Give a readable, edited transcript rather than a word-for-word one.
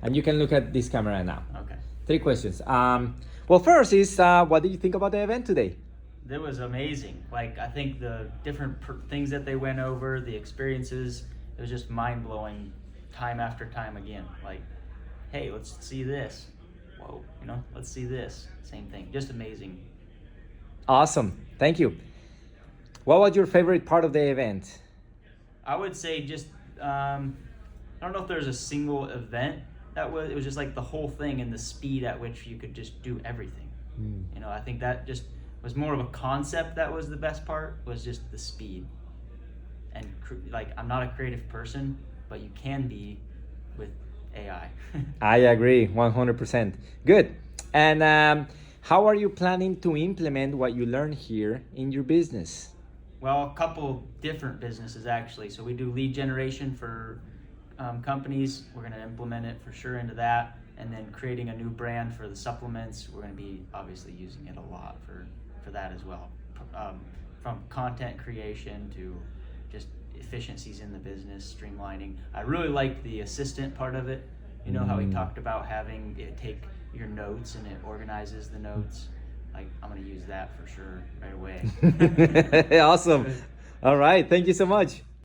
and you can look at this camera now. Okay. 3 questions. Well, first is, what did you think about the event today? It was amazing. Like, I think the different things that they went over, the experiences, it was just mind-blowing time after time again. Like, hey, let's see this. Whoa, let's see this. Same thing. Just amazing. Awesome. Thank you. What was your favorite part of the event? I would say just, I don't know if there's a single event it was just like the whole thing and the speed at which you could just do everything. I think that just was more of a concept. That was the best part, was just the speed. And like, I'm not a creative person, but you can be with AI. I agree 100%. Good. And how are you planning to implement what you learned here in your business? Well, a couple different businesses actually. So we do lead generation for companies. We're going to implement it for sure into that, and then creating a new brand for the supplements. We're going to be obviously using it a lot for that as well, from content creation to just efficiencies in the business, streamlining. I really liked the assistant part of it. How he talked about having it take your notes and it organizes the notes. Like, I'm going to use that for sure right away. Awesome. All right. Thank you so much.